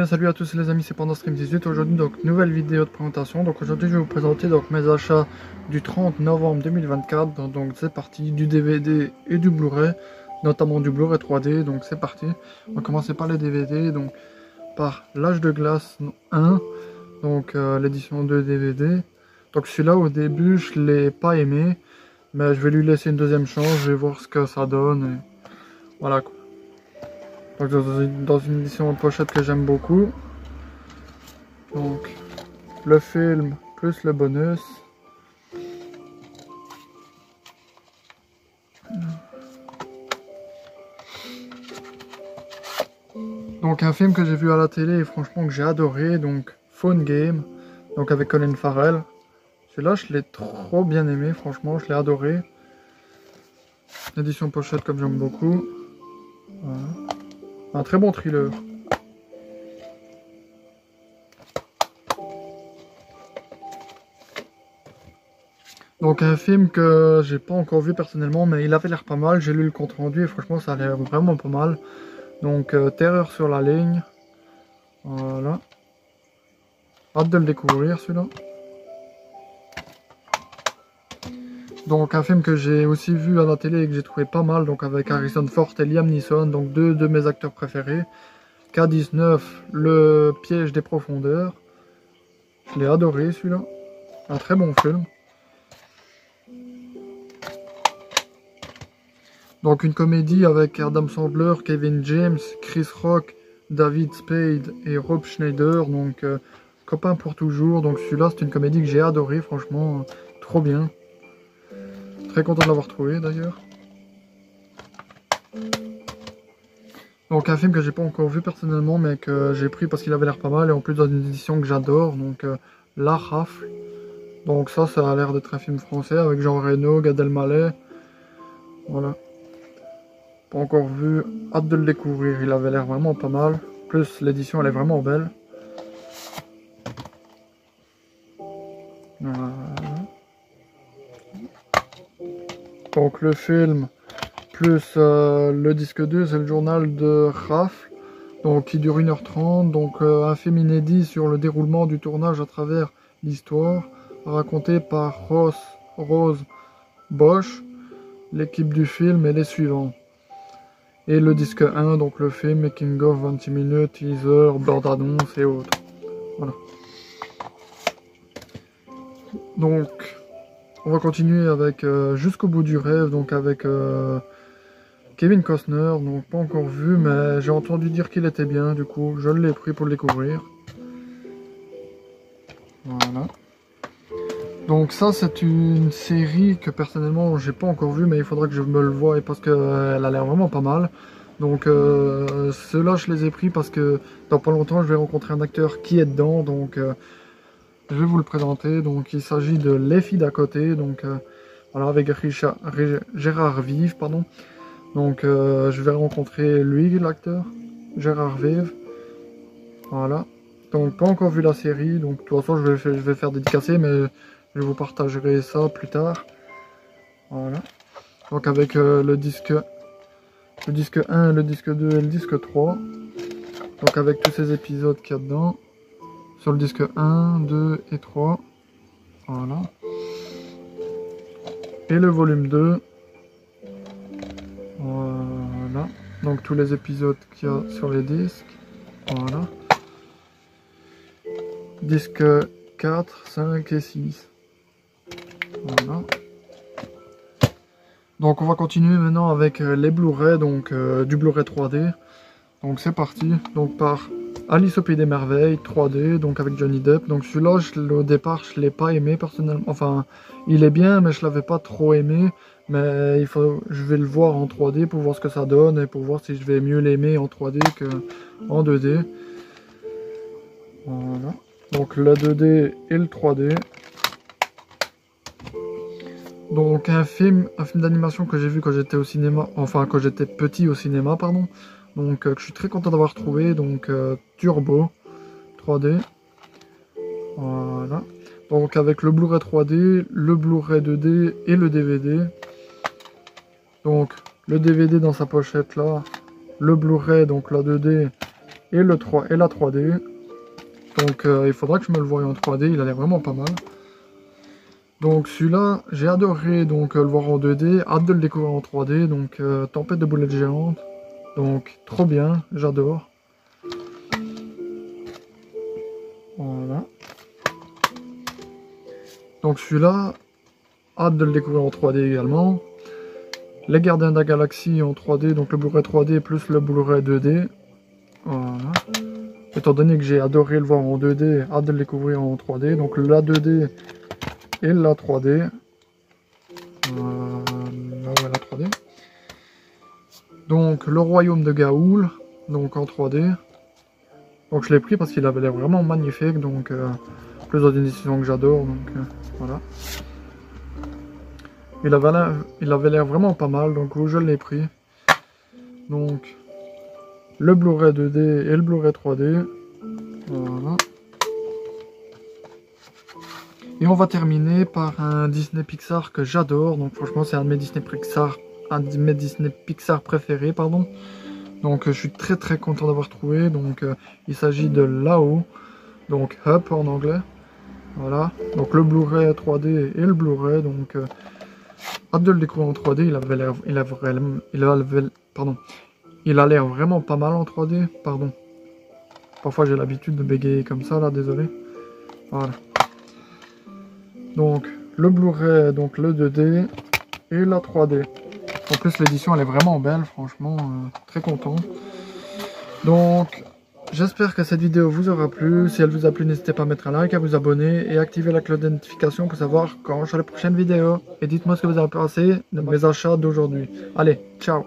Bien, salut à tous les amis, c'est PandaStream18. Aujourd'hui, donc nouvelle vidéo de présentation. Donc aujourd'hui, je vais vous présenter donc mes achats du 30 novembre 2024. Donc c'est parti, du DVD et du Blu-ray, notamment du Blu-ray 3D. Donc c'est parti. On va commencer par les DVD. Donc par L'Âge de Glace 1, donc l'édition de DVD. Donc celui-là, au début, je l'ai pas aimé, mais je vais lui laisser une deuxième chance. Je vais voir ce que ça donne. Et voilà quoi. Donc dans une édition en pochette que j'aime beaucoup. Donc le film plus le bonus. Donc un film que j'ai vu à la télé et franchement que j'ai adoré, donc Phone Game, donc avec Colin Farrell. Celui-là je l'ai trop bien aimé, franchement je l'ai adoré. Édition pochette comme j'aime beaucoup. Voilà. Un très bon thriller. Donc un film que j'ai pas encore vu personnellement, mais il avait l'air pas mal. J'ai lu le compte rendu et franchement ça a l'air vraiment pas mal. Donc Terreur sur la ligne. Voilà. Hâte de le découvrir celui-là. Donc un film que j'ai aussi vu à la télé et que j'ai trouvé pas mal, donc avec Harrison Ford et Liam Neeson, donc deux de mes acteurs préférés. K-19, Le Piège des Profondeurs. Je l'ai adoré celui-là. Un très bon film. Donc une comédie avec Adam Sandler, Kevin James, Chris Rock, David Spade et Rob Schneider. Donc copains pour toujours. Donc celui-là c'est une comédie que j'ai adoré, franchement trop bien. Très content de l'avoir trouvé d'ailleurs. Donc un film que j'ai pas encore vu personnellement mais que j'ai pris parce qu'il avait l'air pas mal et en plus dans une édition que j'adore, donc La Rafle. Donc ça a l'air d'être un film français avec Jean Reno, Gad Elmaleh. Voilà. Pas encore vu, hâte de le découvrir, il avait l'air vraiment pas mal. Plus l'édition elle est vraiment belle. Voilà. Donc le film plus le disque 2, c'est le journal de Rafle, donc qui dure 1h30. Donc un film inédit sur le déroulement du tournage à travers l'histoire, raconté par Rose Bosch, l'équipe du film et les suivants. Et le disque 1, donc le film Making of 26 minutes, teaser, bande annonce et autres. Voilà. Donc on va continuer avec Jusqu'au bout du rêve, donc avec Kevin Costner, donc pas encore vu, mais j'ai entendu dire qu'il était bien, du coup je l'ai pris pour le découvrir. Voilà. Donc ça c'est une série que personnellement j'ai pas encore vue, mais il faudra que je me le voie parce qu'elle a l'air vraiment pas mal. Donc ceux-là je les ai pris parce que dans pas longtemps je vais rencontrer un acteur qui est dedans, donc je vais vous le présenter. Donc il s'agit de Les filles d'à côté, donc voilà, avec Gérard Vive, pardon. Donc je vais rencontrer lui, l'acteur, Gérard Vive. Voilà. Donc pas encore vu la série, donc de toute façon je vais faire dédicacer, mais je vous partagerai ça plus tard. Voilà. Donc avec le disque 1, le disque 2 et le disque 3. Donc avec tous ces épisodes qu'il y a dedans. Sur le disque 1, 2 et 3. Voilà. Et le volume 2. Voilà. Donc tous les épisodes qu'il y a sur les disques. Voilà. Disque 4, 5 et 6. Voilà. Donc on va continuer maintenant avec les Blu-ray, donc du Blu-ray 3D. Donc c'est parti. Donc par Alice au Pays des Merveilles 3D, donc avec Johnny Depp. Donc celui-là, au départ, je l'ai pas aimé personnellement. Enfin, il est bien, mais je l'avais pas trop aimé. Mais je vais le voir en 3D pour voir ce que ça donne et pour voir si je vais mieux l'aimer en 3D qu'en 2D. Voilà. Donc le 2D et le 3D. Donc un film d'animation que j'ai vu quand j'étais au cinéma, enfin quand j'étais petit au cinéma, pardon. Donc que je suis très content d'avoir trouvé, donc Turbo 3D. Voilà. Donc avec le Blu-ray 3D, le Blu-ray 2D et le DVD. Donc le DVD dans sa pochette là, le Blu-ray, donc la 2D et le 3 et la 3D. Donc il faudra que je me le voie en 3D, il a l'air vraiment pas mal. Donc celui-là, j'ai adoré donc le voir en 2D, hâte de le découvrir en 3D. Donc Tempête de boulettes géantes. Donc trop bien, j'adore. Voilà. Donc celui-là, hâte de le découvrir en 3D également. Les Gardiens de la Galaxie en 3D, donc le Blu-ray 3D plus le Blu-ray 2D. Voilà. Étant donné que j'ai adoré le voir en 2D, hâte de le découvrir en 3D. Donc la 2D et la 3D. Ouais, la 3D. Donc le Royaume de Gaoul, donc en 3D. Donc je l'ai pris parce qu'il avait l'air vraiment magnifique. Donc plus dans une édition que j'adore. Donc voilà. Il avait l'air vraiment pas mal, donc je l'ai pris. Donc le Blu-ray 2D et le Blu-ray 3D. Voilà. Et on va terminer par un Disney Pixar que j'adore. Donc franchement c'est un de mes Disney Pixar préférés, pardon. Donc je suis très content d'avoir trouvé. Donc il s'agit de Là-haut, donc Up en anglais. Voilà. Donc le Blu-ray 3D et le Blu-ray. Donc hâte de le découvrir en 3D. Il a l'air vraiment pas mal en 3D. Pardon. Parfois j'ai l'habitude de bégayer comme ça là, désolé. Voilà. Donc le Blu-ray, donc le 2D et la 3D. En plus l'édition elle est vraiment belle, franchement, très content. Donc j'espère que cette vidéo vous aura plu. Si elle vous a plu, n'hésitez pas à mettre un like, à vous abonner et activer la cloche de notification pour savoir quand je ferai les prochaines vidéos. Et dites-moi ce que vous avez pensé de mes achats d'aujourd'hui. Allez, ciao!